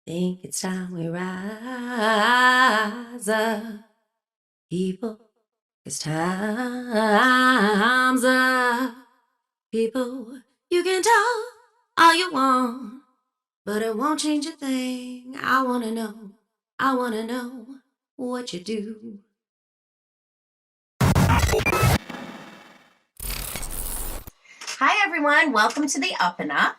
Think it's time we rise up, people. It's time's up, people. You can talk all you want, but it won't change a thing. I wanna know what you do. Hi everyone, welcome to the Up and Up.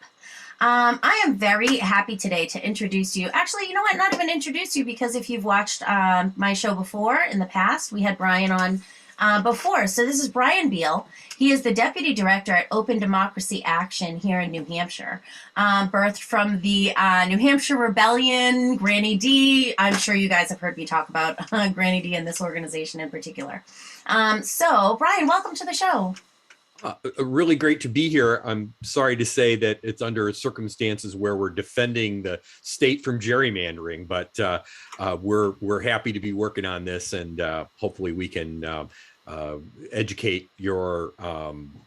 I am very happy today to introduce you. Actually, you know what? Not even introduce you, because if you've watched my show before in the past, we had Brian on before. So this is Brian Beihl. He is the Deputy Director at Open Democracy Action here in New Hampshire. Birthed from the New Hampshire Rebellion, Granny D. I'm sure you guys have heard me talk about Granny D and this organization in particular. So, Brian, welcome to the show. Really great to be here. I'm sorry to say that it's under circumstances where we're defending the state from gerrymandering, but we're happy to be working on this, and hopefully we can educate your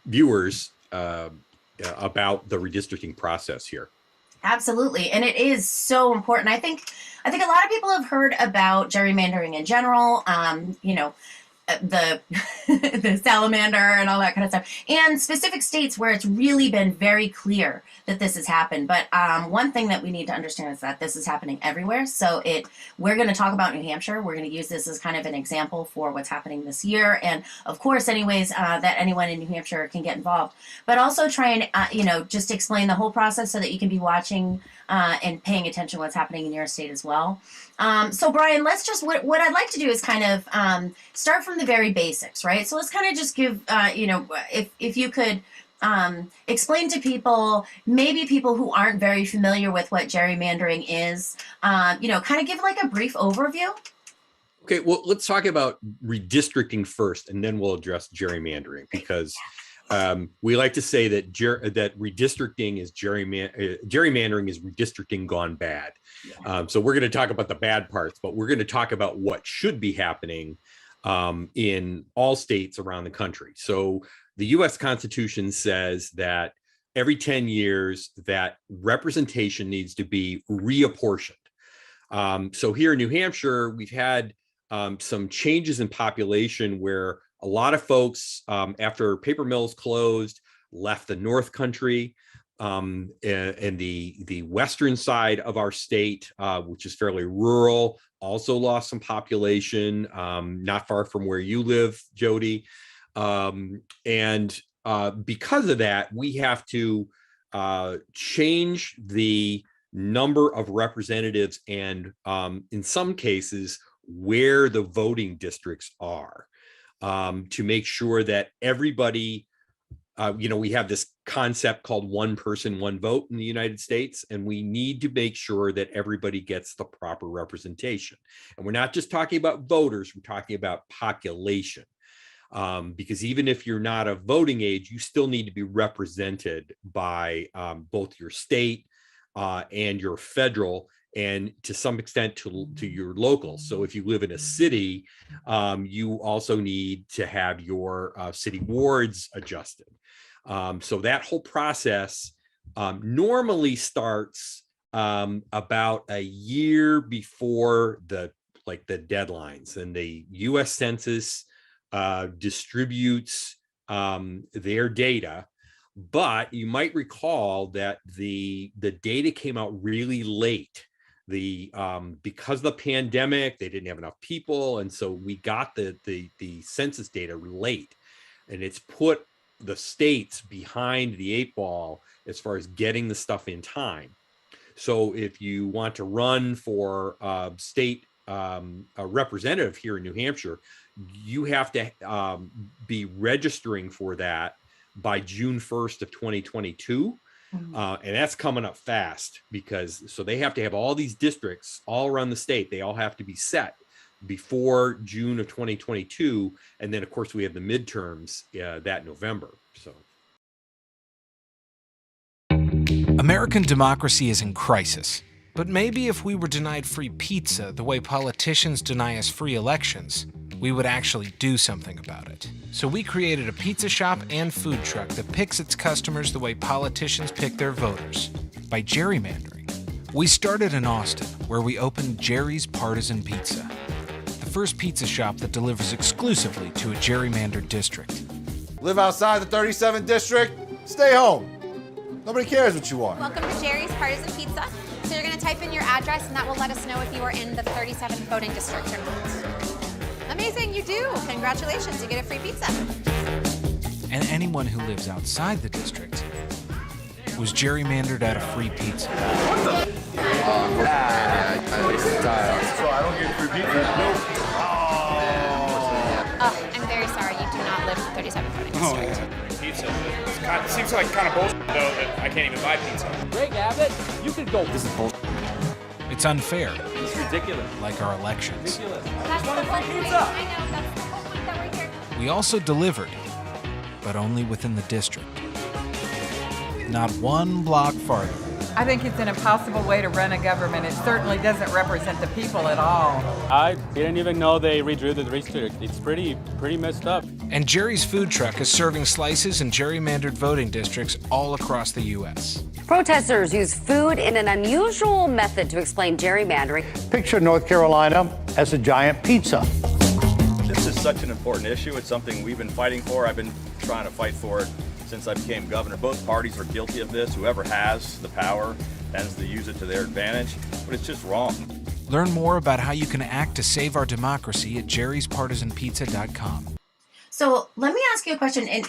viewers about the redistricting process here. Absolutely, and it is so important. I think a lot of people have heard about gerrymandering in general. The the salamander and all that kind of stuff, and specific states where it's really been very clear that this has happened. But one thing that we need to understand is that this is happening everywhere. So we're going to talk about New Hampshire. We're going to use this as kind of an example for what's happening this year, and of course, any ways that anyone in New Hampshire can get involved. But also try and just explain the whole process so that you can be watching and paying attention to what's happening in your state as well. So Brian, let's just, what I'd like to do is kind of start from the very basics, right? So let's kind of just give, if you could explain to people, maybe people who aren't very familiar with what gerrymandering is, kind of give like a brief overview. Okay, well, let's talk about redistricting first, and then we'll address gerrymandering, because we like to say that that redistricting is gerrymandering is redistricting gone bad. Yeah. So we're going to talk about the bad parts, but we're going to talk about what should be happening in all states around the country. So the U.S. Constitution says that every 10 years that representation needs to be reapportioned. So here in New Hampshire, we've had some changes in population where a lot of folks, after paper mills closed, left the North Country, and the western side of our state, which is fairly rural, also lost some population, not far from where you live, Jody. And because of that, we have to change the number of representatives and, in some cases, where the voting districts are. To make sure that everybody, we have this concept called one person, one vote in the United States, and we need to make sure that everybody gets the proper representation. And we're not just talking about voters, we're talking about population. Because even if you're not of voting age, you still need to be represented by both your state and your federal, and to some extent to your local. So if you live in a city, you also need to have your city wards adjusted. So that whole process normally starts about a year before the deadlines, and the U.S. Census distributes their data. But you might recall that the data came out really late. Because of the pandemic, they didn't have enough people, and so we got the census data late, and it's put the states behind the 8 ball as far as getting the stuff in time. So if you want to run for state a representative here in New Hampshire, you have to be registering for that by June 1st of 2022. And that's coming up fast, because so they have to have all these districts all around the state. They all have to be set before June of 2022. And then, of course, we have the midterms that November. So American democracy is in crisis. But maybe if we were denied free pizza the way politicians deny us free elections, we would actually do something about it. So we created a pizza shop and food truck that picks its customers the way politicians pick their voters, by gerrymandering. We started in Austin, where we opened Jerry's Partisan Pizza, the first pizza shop that delivers exclusively to a gerrymandered district. Live outside the 37th district? Stay home. Nobody cares what you are. Welcome to Jerry's Partisan Pizza. So you're going to type in your address, and that will let us know if you are in the 37th voting district or not. Amazing, you do. Congratulations, you get a free pizza. And anyone who lives outside the district was gerrymandered out of free pizza. So I don't get free pizza. Oh, I'm very sorry, you do not live in the 37th voting district. Oh, yeah. Pizza. It seems like kind of bullshit, though, that I can't even buy pizza. Greg Abbott, you can go. This is bullshit. It's unfair, It's ridiculous. like our elections. Ridiculous. That's the whole point. I know, that's the whole point that we're here. We also delivered, but only within the district. Not one block farther. I think it's an impossible way to run a government. It certainly doesn't represent the people at all. I didn't even know they redrew the district. It's pretty messed up. And Jerry's food truck is serving slices in gerrymandered voting districts all across the U.S. Protesters use food in an unusual method to explain gerrymandering. Picture North Carolina as a giant pizza. This is such an important issue. It's something we've been fighting for. I've been trying to fight for it since I became governor. Both parties are guilty of this. Whoever has the power tends to use it to their advantage, but it's just wrong. Learn more about how you can act to save our democracy at jerryspartisanpizza.com. So let me ask you a question, and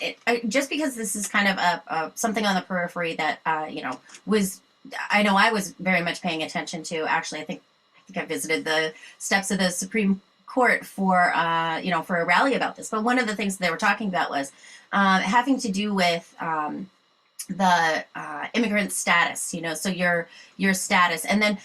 just because this is kind of a something on the periphery that I know I was very much paying attention to. Actually, I think I visited the steps of the Supreme Court for for a rally about this. But one of the things they were talking about was having to do with the immigrant status. So your status, and then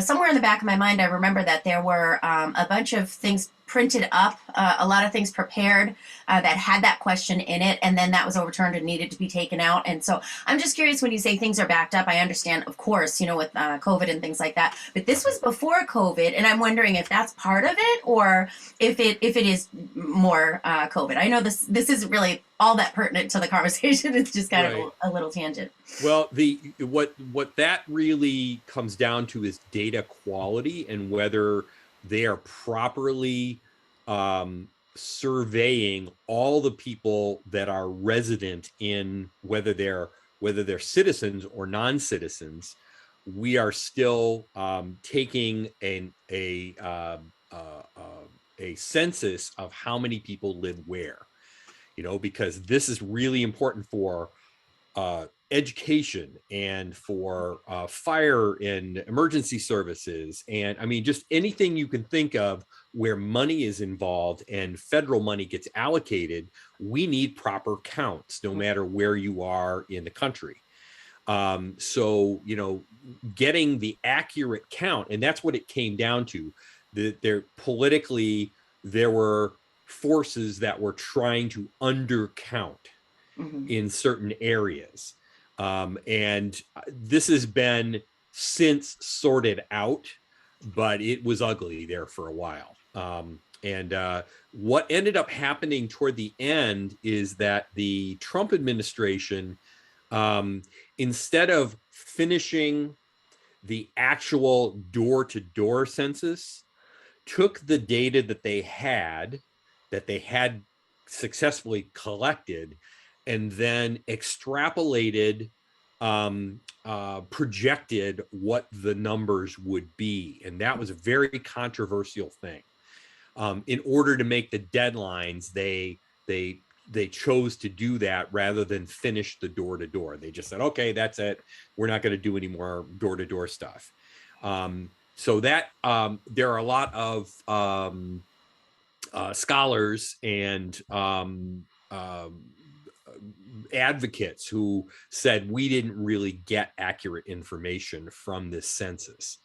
somewhere in the back of my mind, I remember that there were a bunch of things printed up, a lot of things prepared that had that question in it, and then that was overturned and needed to be taken out. And so I'm just curious, when you say things are backed up, I understand, of course, with COVID and things like that, but this was before COVID, and I'm wondering if that's part of it, or if it is more COVID. I know this isn't really all that pertinent to the conversation. It's just kind of a little tangent. Well, what that really comes down to is data quality and whether they are properly surveying all the people that are resident in, whether they're citizens or non-citizens. We are still taking a census of how many people live where, because this is really important for education and for fire and emergency services. And I mean, just anything you can think of where money is involved and federal money gets allocated, we need proper counts no matter where you are in the country. So, getting the accurate count, and that's what it came down to. There were forces that were trying to undercount in certain areas. And this has been since sorted out, but it was ugly there for a while. And what ended up happening toward the end is that the Trump administration, instead of finishing the actual door-to-door census, took the data that they had successfully collected, and then extrapolated, projected what the numbers would be. And that was a very controversial thing. In order to make the deadlines, they chose to do that rather than finish the door-to-door. They just said, okay, that's it. We're not going to do any more door-to-door stuff. So that there are a lot of scholars and advocates who said we didn't really get accurate information from this census.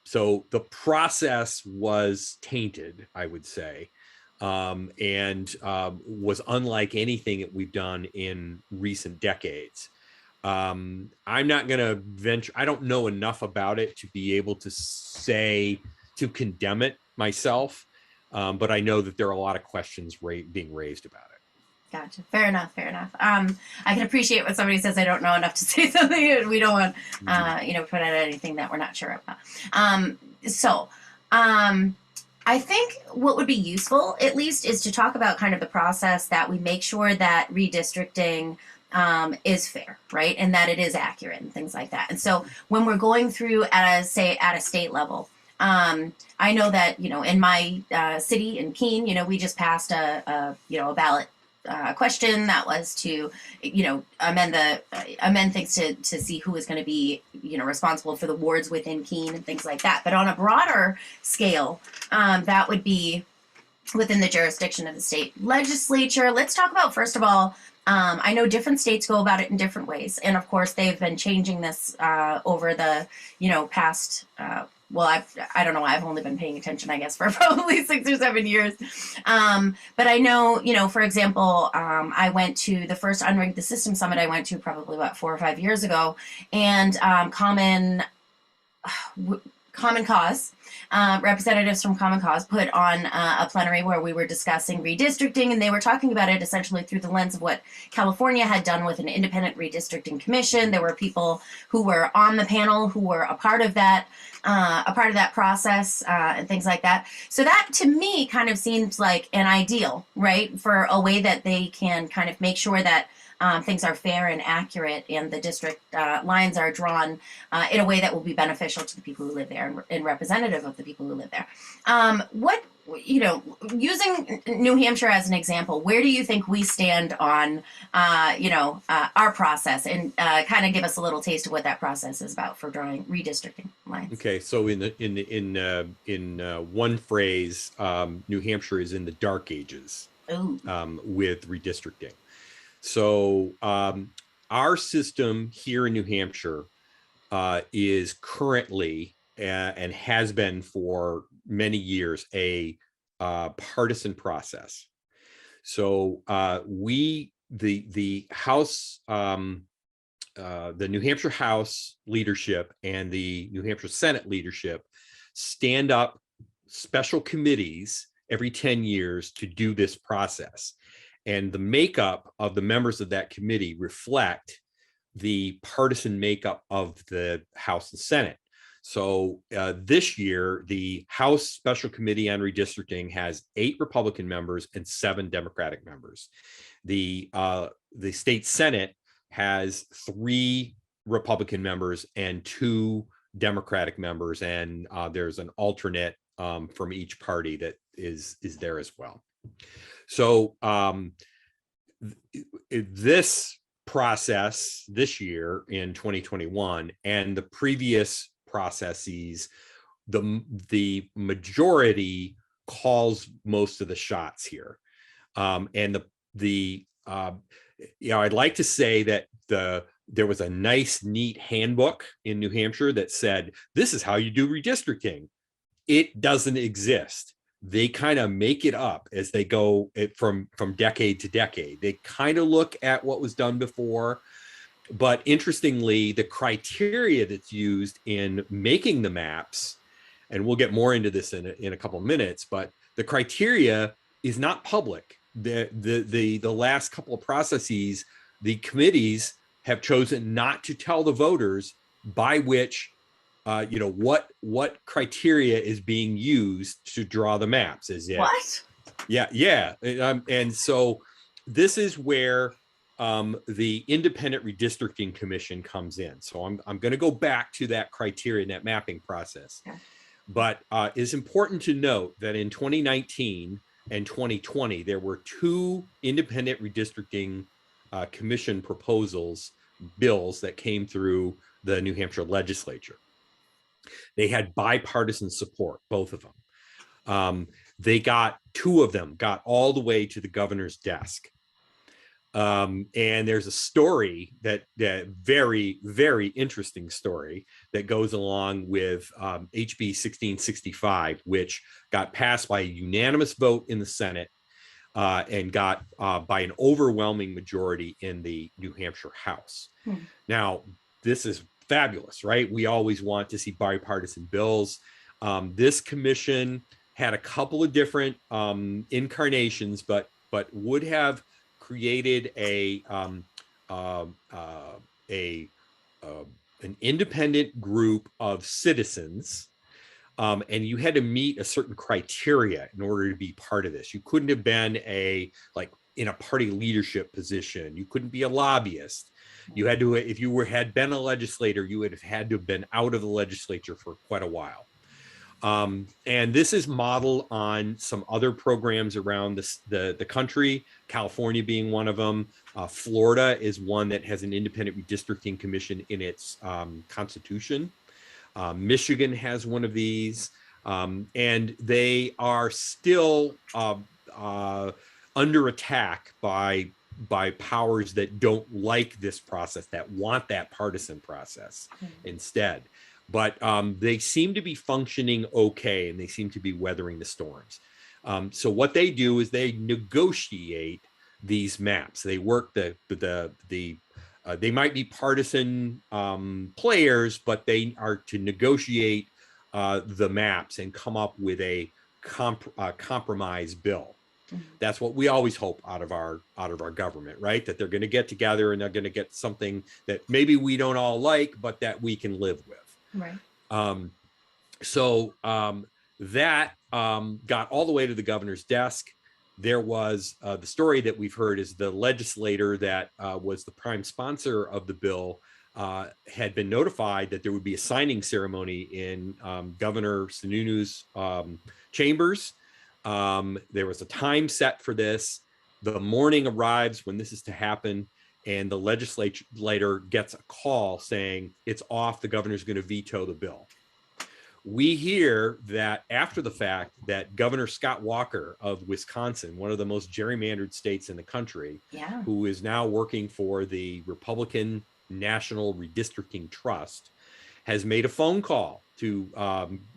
So the process was tainted, I would say, and was unlike anything that we've done in recent decades. I'm not going to venture, I don't know enough about it to be able to condemn it myself, but I know that there are a lot of questions being raised about it. Gotcha. Fair enough. Fair enough. I can appreciate when somebody says I don't know enough to say something, and we don't want, put out anything that we're not sure about. I think what would be useful, at least, is to talk about kind of the process that we make sure that redistricting is fair, right, and that it is accurate and things like that. And so when we're going through at a state level, I know that in my city in Keene, we just passed a ballot question that was to amend things to see who is going to be responsible for the wards within Keene and things like that. But on a broader scale, that would be within the jurisdiction of the state legislature. Let's talk about, first of all, I know different states go about it in different ways, and of course they've been changing this over the past. I don't know. I've only been paying attention, I guess, for probably 6 or 7 years. But I know, for example, I went to the first Unrig the System Summit I went to probably about 4 or 5 years ago, and Common Cause, representatives from Common Cause put on a plenary where we were discussing redistricting, and they were talking about it essentially through the lens of what California had done with an independent redistricting commission. There were people who were on the panel who were a part of that process and things like that. So that to me kind of seems like an ideal, right, for a way that they can kind of make sure that things are fair and accurate, and the district lines are drawn in a way that will be beneficial to the people who live there and representative of the people who live there. Using New Hampshire as an example, where do you think we stand on, our process, and kind of give us a little taste of what that process is about for drawing redistricting lines? Okay, so in one phrase, New Hampshire is in the dark ages with redistricting. So our system here in New Hampshire is currently and has been for many years a partisan process. So the House, the New Hampshire House leadership and the New Hampshire Senate leadership stand up special committees every 10 years to do this process. And the makeup of the members of that committee reflect the partisan makeup of the House and Senate. So this year, the House Special Committee on Redistricting has 8 Republican members and 7 Democratic members. The state Senate has 3 Republican members and 2 Democratic members, and there's an alternate from each party that is there as well. So this process this year in 2021 and the previous processes, the majority calls most of the shots here. And I'd like to say that there was a nice, neat handbook in New Hampshire that said, this is how you do redistricting. It doesn't exist. They kind of make it up as they go from decade to decade. They kind of look at what was done before, but interestingly, the criteria that's used in making the maps, and we'll get more into this in a couple of minutes, but the criteria is not public. The last couple of processes, the committees have chosen not to tell the voters by which what criteria is being used to draw the maps. Is it what? Yeah. And so this is where the Independent Redistricting Commission comes in. So I'm going to go back to that criteria and that mapping process. Okay. But it's important to note that in 2019 and 2020, there were 2 Independent Redistricting Commission bills that came through the New Hampshire legislature. They had bipartisan support, both of them. They got 2 of them, got all the way to the governor's desk. And there's a story that very, very interesting story that goes along with HB 1665, which got passed by a unanimous vote in the Senate and got by an overwhelming majority in the New Hampshire House. Now, this is fabulous, right? We always want to see bipartisan bills. This commission had a couple of different incarnations, but would have created an independent group of citizens, and you had to meet a certain criteria in order to be part of this. You couldn't have been in a party leadership position. You couldn't be a lobbyist. You had to, if you had been a legislator, you would have had to have been out of the legislature for quite a while. And this is modeled on some other programs around the country, California being one of them. Florida is one that has an independent redistricting commission in its constitution. Michigan has one of these, and they are still under attack by powers that don't like this process, that want that partisan process instead. But they seem to be functioning okay, and they seem to be weathering the storms. So what they do is they negotiate these maps. They work they might be partisan players, but they are to negotiate the maps and come up with a compromise bill. That's what we always hope out of our government, right? That they're going to get together and they're going to get something that maybe we don't all like, but that we can live with. Right. That got all the way to the governor's desk. There was the story that we've heard is the legislator that was the prime sponsor of the bill had been notified that there would be a signing ceremony in Governor Sununu's chambers. There was a time set for this. The morning arrives when this is to happen, and the legislator gets a call saying it's off. The governor's going to veto the bill. We hear that after the fact that Governor Scott Walker of Wisconsin, one of the most gerrymandered states in the country, who is now working for the Republican National Redistricting Trust, has made a phone call to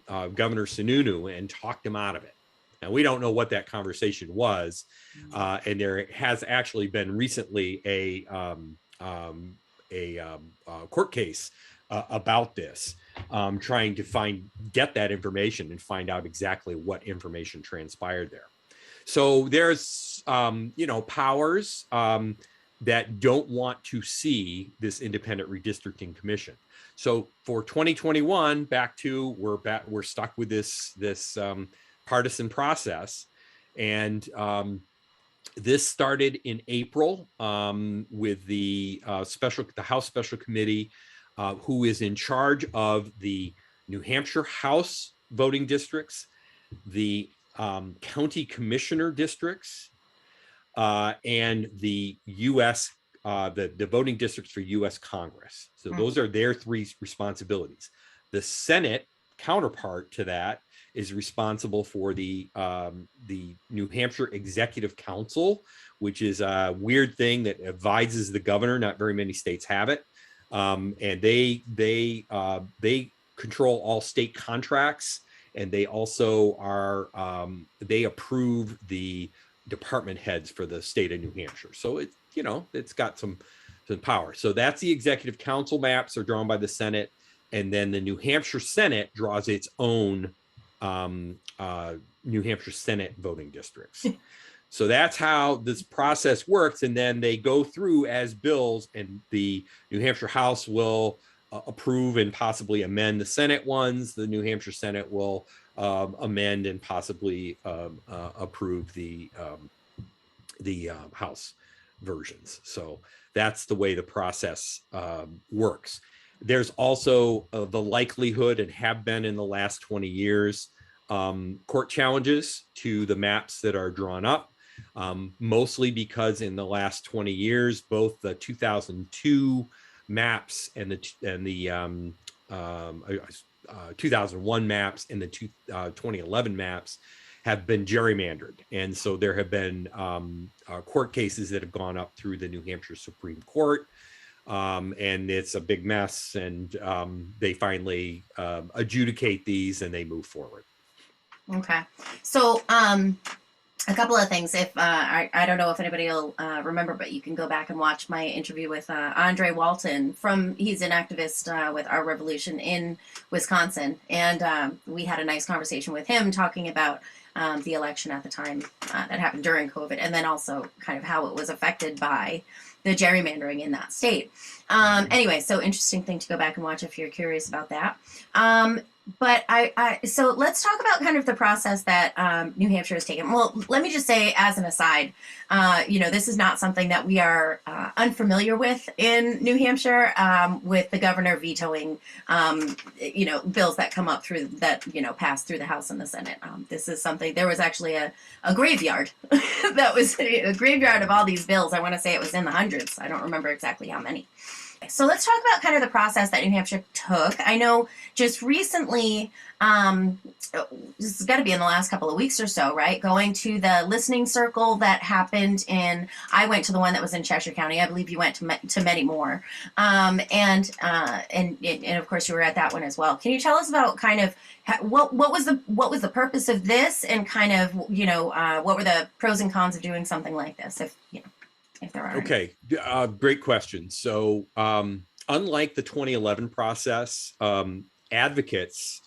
Governor Sununu and talked him out of it. And we don't know what that conversation was. And there has actually been recently a court case about this, trying to get that information and find out exactly what information transpired there. So there's, powers that don't want to see this independent redistricting commission. So for 2021, we're stuck with this partisan process. And this started in April with the House Special Committee, who is in charge of the New Hampshire House voting districts, the county commissioner districts, and the U.S. The voting districts for U.S. Congress. So those are their three responsibilities. The Senate counterpart to that is responsible for the New Hampshire Executive Council, which is a weird thing that advises the governor. Not very many states have it, and they control all state contracts, and they also are they approve the department heads for the state of New Hampshire. So it's got some power. So that's the Executive Council. Maps are drawn by the Senate, and then the New Hampshire Senate draws its own New Hampshire Senate voting districts. So that's how this process works. And then they go through as bills, and the New Hampshire House will approve and possibly amend the Senate ones. The New Hampshire Senate will amend and possibly approve the House versions. So that's the way the process works. There's also the likelihood, and have been in the last 20 years, court challenges to the maps that are drawn up, mostly because in the last 20 years, both the 2002 maps and the 2001 maps and the 2011 maps have been gerrymandered. And so there have been court cases that have gone up through the New Hampshire Supreme Court. And it's a big mess, and they finally adjudicate these and they move forward. Okay. So a couple of things. If I don't know if anybody will remember, but you can go back and watch my interview with Andre Walton he's an activist with Our Revolution in Wisconsin. And we had a nice conversation with him talking about the election at the time that happened during COVID, and then also kind of how it was affected by the gerrymandering in that state. Anyway, so interesting thing to go back and watch if you're curious about that. But so let's talk about kind of the process that New Hampshire has taken. Well, let me just say as an aside, this is not something that we are unfamiliar with in New Hampshire, with the governor vetoing, bills that come up through that, pass through the House and the Senate. This is something, there was actually a graveyard that was a graveyard of all these bills. I want to say it was in the hundreds. I don't remember exactly how many. So let's talk about kind of the process that New Hampshire took. I know just recently, this has got to be in the last couple of weeks or so, right? Going to the listening circle that happened I went to the one that was in Cheshire County. I believe you went to many more. And of course you were at that one as well. Can you tell us about kind of what was the purpose of this, and kind of, what were the pros and cons of doing something like this, if there are? Okay, great question. So unlike the 2011 process, advocates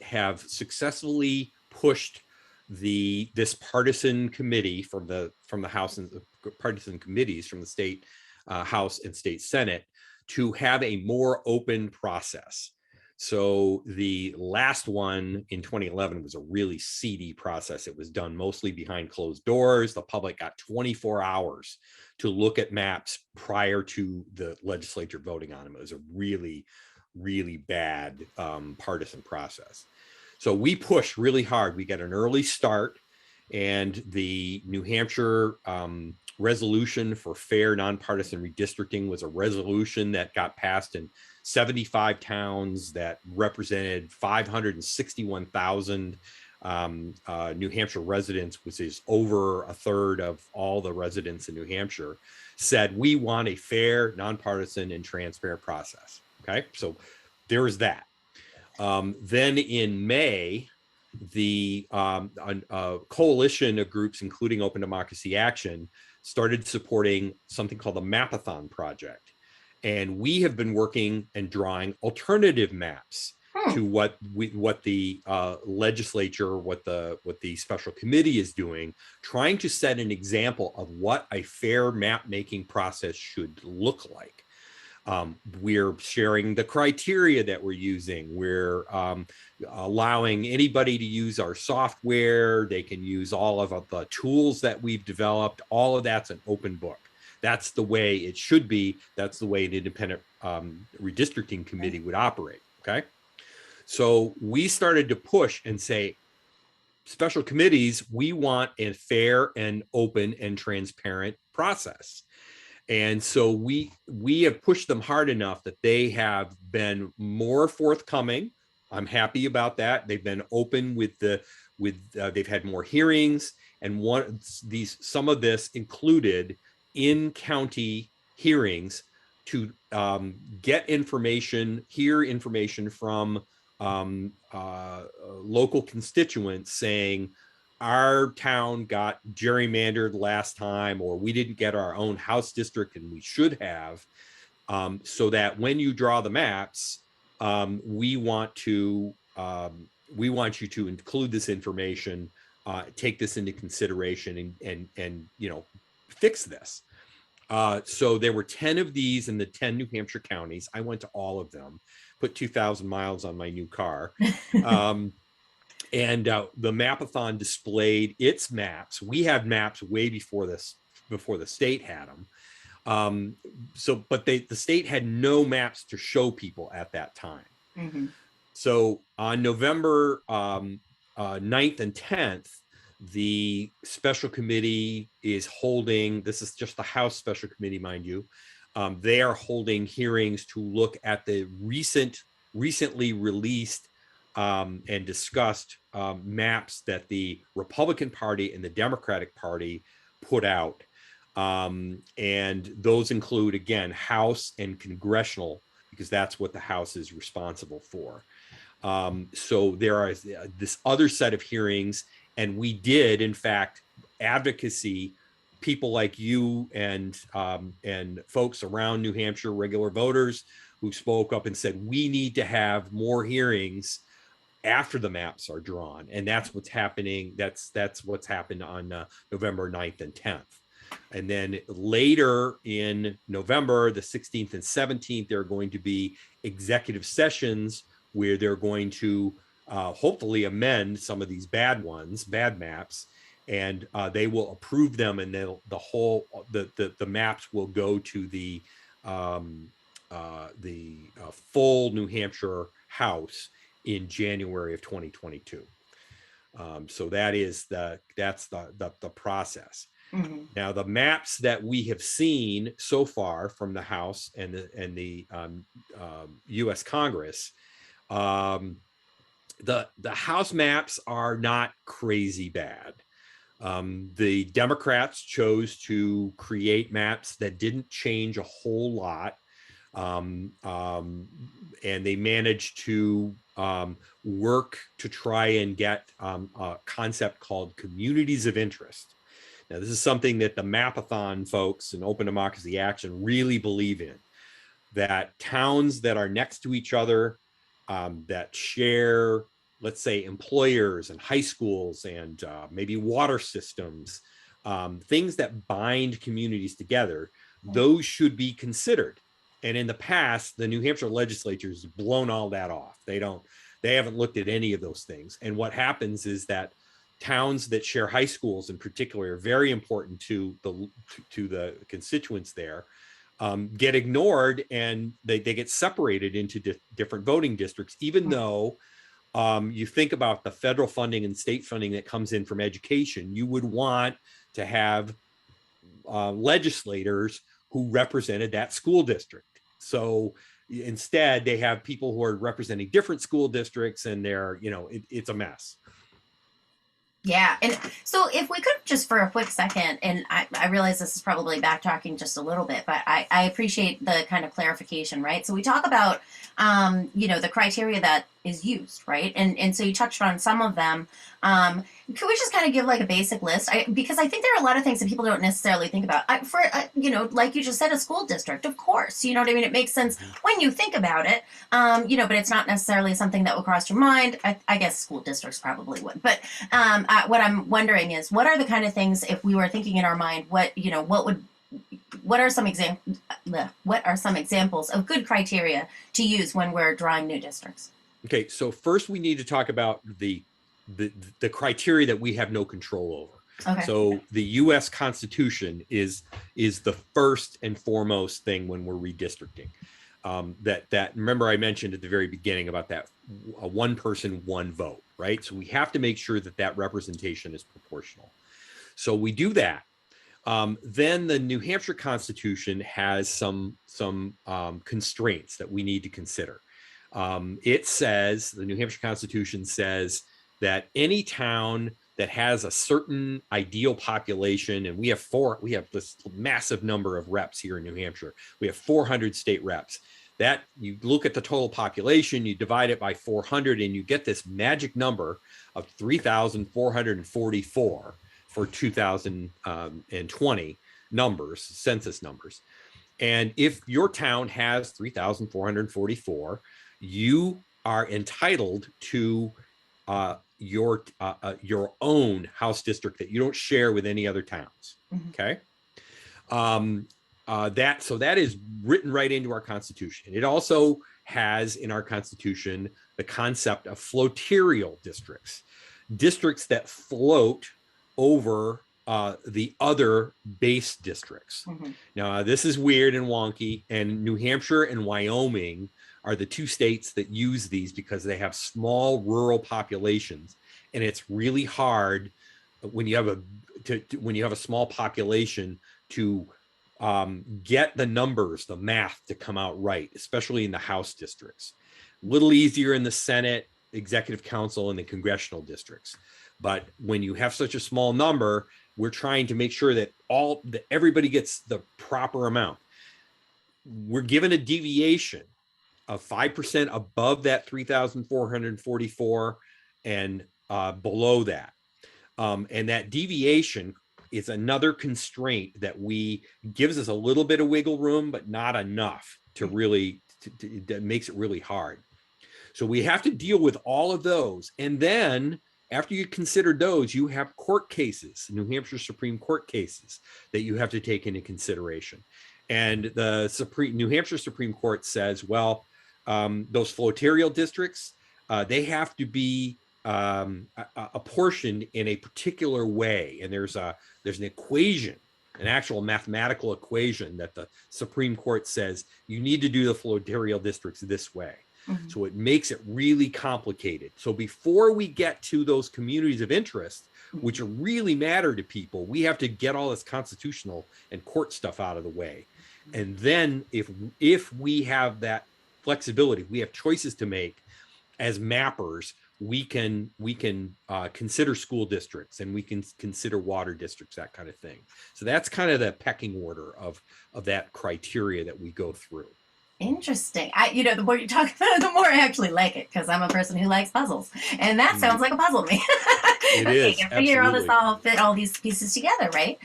have successfully pushed this partisan committee from the House, and partisan committees from the state House and state Senate to have a more open process. So the last one in 2011 was a really seedy process. It was done mostly behind closed doors. The public got 24 hours to look at maps prior to the legislature voting on them. It was a really, really bad partisan process. So we pushed really hard. We got an early start, and the New Hampshire resolution for fair nonpartisan redistricting was a resolution that got passed in 75 towns that represented 561,000 New Hampshire residents, which is over a third of all the residents in New Hampshire, said we want a fair, nonpartisan, and transparent process. Okay, so there is that. Then in May, the coalition of groups, including Open Democracy Action, started supporting something called the Mapathon Project. And we have been working and drawing alternative maps to what the legislature, what the special committee is doing, trying to set an example of what a fair map making process should look like. We're sharing the criteria that we're using. We're allowing anybody to use our software. They can use all of the tools that we've developed. All of that's an open book. That's the way it should be. That's the way an independent redistricting committee would operate, okay? So we started to push and say, special committees, we want a fair and open and transparent process. And so we have pushed them hard enough that they have been more forthcoming. I'm happy about that. They've been open they've had more hearings, and some of this included in-county hearings to get information, hear information from local constituents saying, our town got gerrymandered last time, or we didn't get our own House district and we should have, so that when you draw the maps, we want you to include this information, take this into consideration, and fix this. So there were 10 of these in the 10 New Hampshire counties. I went to all of them, put 2,000 miles on my new car. And the Mapathon displayed its maps. We had maps way before the state had them. But the state had no maps to show people at that time. Mm-hmm. So on November 9th and 10th, the special committee is holding, this is just the House special committee, mind you, they are holding hearings to look at the recently released and discussed maps that the Republican Party and the Democratic Party put out. And those include, again, House and congressional, because that's what the House is responsible for. So there is this other set of hearings, and we did, in fact, advocacy, people like you and folks around New Hampshire, regular voters, who spoke up and said, we need to have more hearings after the maps are drawn, and that's what's happening. That's what's happened on November 9th and 10th. And then later in November, the 16th and 17th, there are going to be executive sessions where they're going to hopefully amend some of these bad maps, and they will approve them, and the maps will go to the full New Hampshire House in January of 2022. So that's the process. Mm-hmm. Now, the maps that we have seen so far from the House and the U.S. Congress, the House maps are not crazy bad. The Democrats chose to create maps that didn't change a whole lot, and they managed to work to try and get a concept called communities of interest. Now, this is something that the Mapathon folks and Open Democracy Action really believe in, that towns that are next to each other, that share, let's say, employers and high schools and maybe water systems, things that bind communities together, those should be considered. And in the past, the New Hampshire legislature has blown all that off. They haven't looked at any of those things. And what happens is that towns that share high schools in particular are very important to the constituents there, get ignored, and they get separated into different voting districts, even though you think about the federal funding and state funding that comes in from education, you would want to have legislators who represented that school district. So instead, they have people who are representing different school districts, and it's a mess. Yeah. And so if we could just for a quick second, and I realize this is probably backtracking just a little bit, but I appreciate the kind of clarification, right? So we talk about, the criteria that is used, right? And so you touched on some of them. Could we just kind of give like a basic list? Because I think there are a lot of things that people don't necessarily think about. Like you just said, a school district, of course, you know what I mean? It makes sense when you think about it, but it's not necessarily something that will cross your mind. I guess school districts probably would. But what I'm wondering is, what are the kind of things, if we were thinking in our mind, what are some examples of good criteria to use when we're drawing new districts? Okay, so first we need to talk about the criteria that we have no control over. Okay. So the U.S. Constitution is the first and foremost thing when we're redistricting. That remember I mentioned at the very beginning about that one person, one vote, right? So we have to make sure that representation is proportional. So we do that. Then the New Hampshire Constitution has some constraints that we need to consider. It says, the New Hampshire Constitution says that any town that has a certain ideal population, and we have this massive number of reps here in New Hampshire. We have 400 state reps. That you look at the total population, you divide it by 400, and you get this magic number of 3,444 for 2020 numbers, census numbers. And if your town has 3,444, you are entitled to your own House district that you don't share with any other towns. Mm-hmm. Okay. That is written right into our Constitution. It also has in our Constitution the concept of floaterial districts that float over the other base districts. Mm-hmm. Now, this is weird and wonky, and New Hampshire and Wyoming are the two states that use these because they have small rural populations, and it's really hard when you have a small population to get the numbers, the math to come out right, especially in the House districts. A little easier in the Senate, Executive Council, and the congressional districts. But when you have such a small number, we're trying to make sure that everybody gets the proper amount. We're given a deviation of 5% above that 3,444 and below that. And that deviation is another constraint that gives us a little bit of wiggle room, but not enough to really, that makes it really hard. So we have to deal with all of those. And then after you consider those, you have court cases, New Hampshire Supreme Court cases that you have to take into consideration. And the New Hampshire Supreme Court says, well, those flotarial districts, they have to be apportioned in a particular way. And there's an equation, an actual mathematical equation that the Supreme Court says you need to do the flotarial districts this way. Mm-hmm. So it makes it really complicated. So before we get to those communities of interest, which really matter to people, we have to get all this constitutional and court stuff out of the way. And then if we have that flexibility, we have choices to make as mappers, we can consider school districts, and we can consider water districts, that kind of thing. So that's kind of the pecking order of that criteria that we go through. Interesting. The more you talk about it, the more I actually like it, because I'm a person who likes puzzles, and that sounds like a puzzle to me. It is. You can figure all fit all these pieces together, right?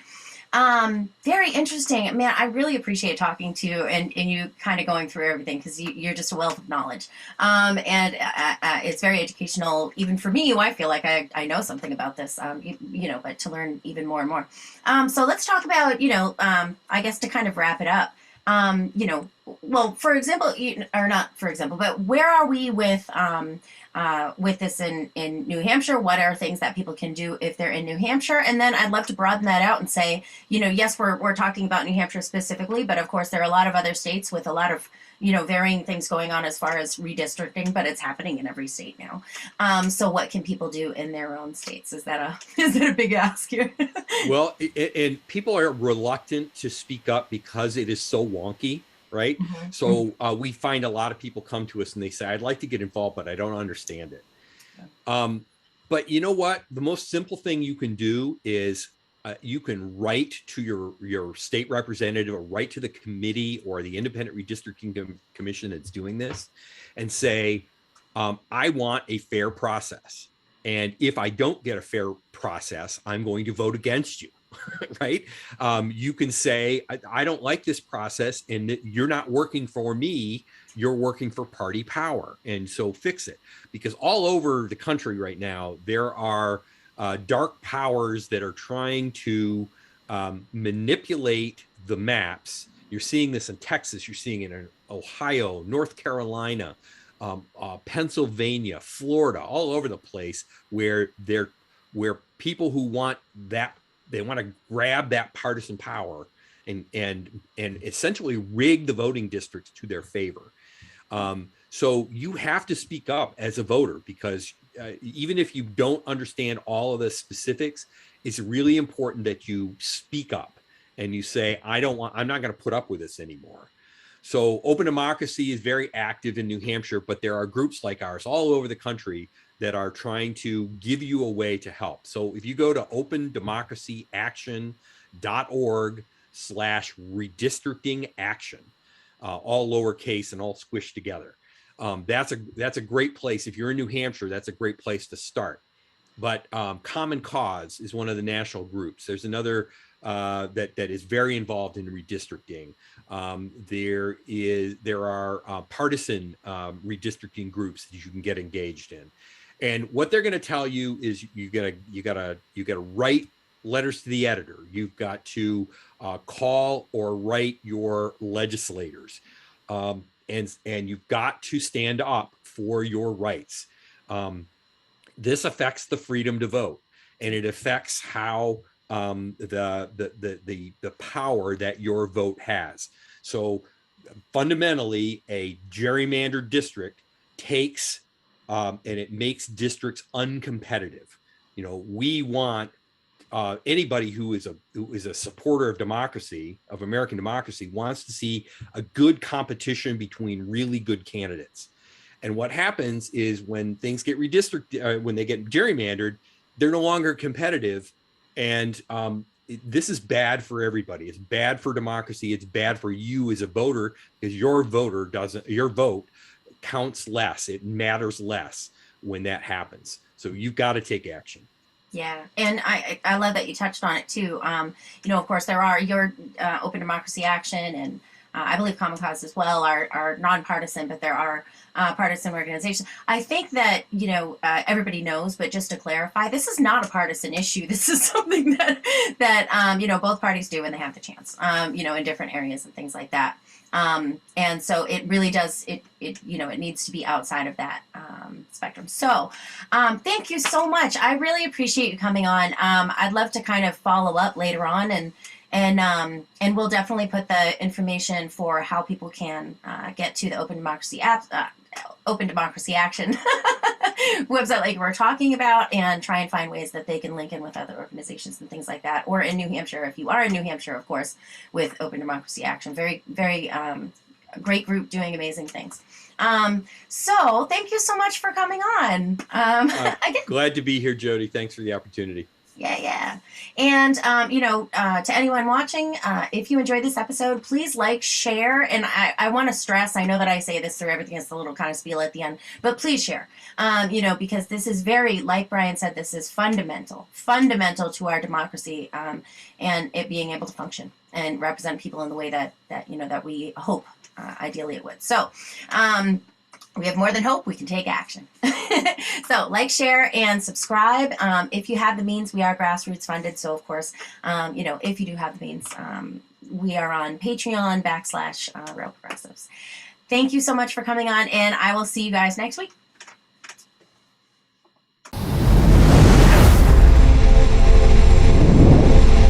Very interesting, man. I really appreciate talking to you and you kind of going through everything, because you're just a wealth of knowledge. And it's very educational, even for me, who I feel like I know something about this, but to learn even more and more. So let's talk about, I guess to kind of wrap it up, well, for example, or not for example, but where are we with this in New Hampshire? What are things that people can do if they're in New Hampshire? And then I'd love to broaden that out and say, yes, we're talking about New Hampshire specifically, but of course there are a lot of other states with a lot of, varying things going on as far as redistricting, but it's happening in every state now. So what can people do in their own states? Is that a big ask here? Well, and people are reluctant to speak up because it is so wonky. Right. Mm-hmm. So we find a lot of people come to us and they say, I'd like to get involved, but I don't understand it. Yeah. But you know what? The most simple thing you can do is you can write to your state representative, or write to the committee or the independent redistricting commission that's doing this, and say, I want a fair process. And if I don't get a fair process, I'm going to vote against you. Right? You can say, I don't like this process, and that you're not working for me, you're working for party power. And so fix it. Because all over the country right now, there are dark powers that are trying to manipulate the maps. You're seeing this in Texas, you're seeing it in Ohio, North Carolina, Pennsylvania, Florida, all over the place, where people who want that, they want to grab that partisan power and essentially rig the voting districts to their favor. So you have to speak up as a voter, because even if you don't understand all of the specifics, it's really important that you speak up and you say, I'm not going to put up with this anymore. So Open Democracy is very active in New Hampshire, but there are groups like ours all over the country that are trying to give you a way to help. So if you go to opendemocracyaction.org/redistricting-action, all lowercase and all squished together. That's a great place. If you're in New Hampshire, that's a great place to start. But Common Cause is one of the national groups. There's another that is very involved in redistricting. There are partisan redistricting groups that you can get engaged in. And what they're going to tell you is you gotta write letters to the editor. You've got to call or write your legislators, and you've got to stand up for your rights. This affects the freedom to vote, and it affects how the power that your vote has. So fundamentally, a gerrymandered district takes and it makes districts uncompetitive. We want anybody who is a supporter of democracy, of American democracy, wants to see a good competition between really good candidates. And what happens is when things get redistricted, when they get gerrymandered, they're no longer competitive. And this is bad for everybody. It's bad for democracy. It's bad for you as a voter, because your vote counts less. It matters less when that happens. So you've got to take action. Yeah, and I love that you touched on it too. Of course, there are your Open Democracy Action and I believe Common Cause as well are nonpartisan, but there are partisan organizations. I think that, everybody knows, but just to clarify, this is not a partisan issue. This is something that both parties do when they have the chance, in different areas and things like that. And so it really does, it needs to be outside of that spectrum. So thank you so much. I really appreciate you coming on. I'd love to kind of follow up later on, and we'll definitely put the information for how people can get to the Open Democracy Open Democracy Action website like we're talking about, and try and find ways that they can link in with other organizations and things like that, or in New Hampshire, if you are in New Hampshire, of course, with Open Democracy Action. Very, very great group doing amazing things. So thank you so much for coming on. Glad to be here, Jody. Thanks for the opportunity. Yeah. And, to anyone watching, if you enjoyed this episode, please like, share. And I want to stress, I know that I say this through everything, it's a little kind of spiel at the end, but please share, because this is very, like Brian said, this is fundamental to our democracy, and it being able to function and represent people in the way that we hope, ideally it would. So, we have more than hope, we can take action. So like, share, and subscribe. If you have the means, we are grassroots funded. So of course, if you do have the means, we are on Patreon / Real Progressives. Thank you so much for coming on, and I will see you guys next week.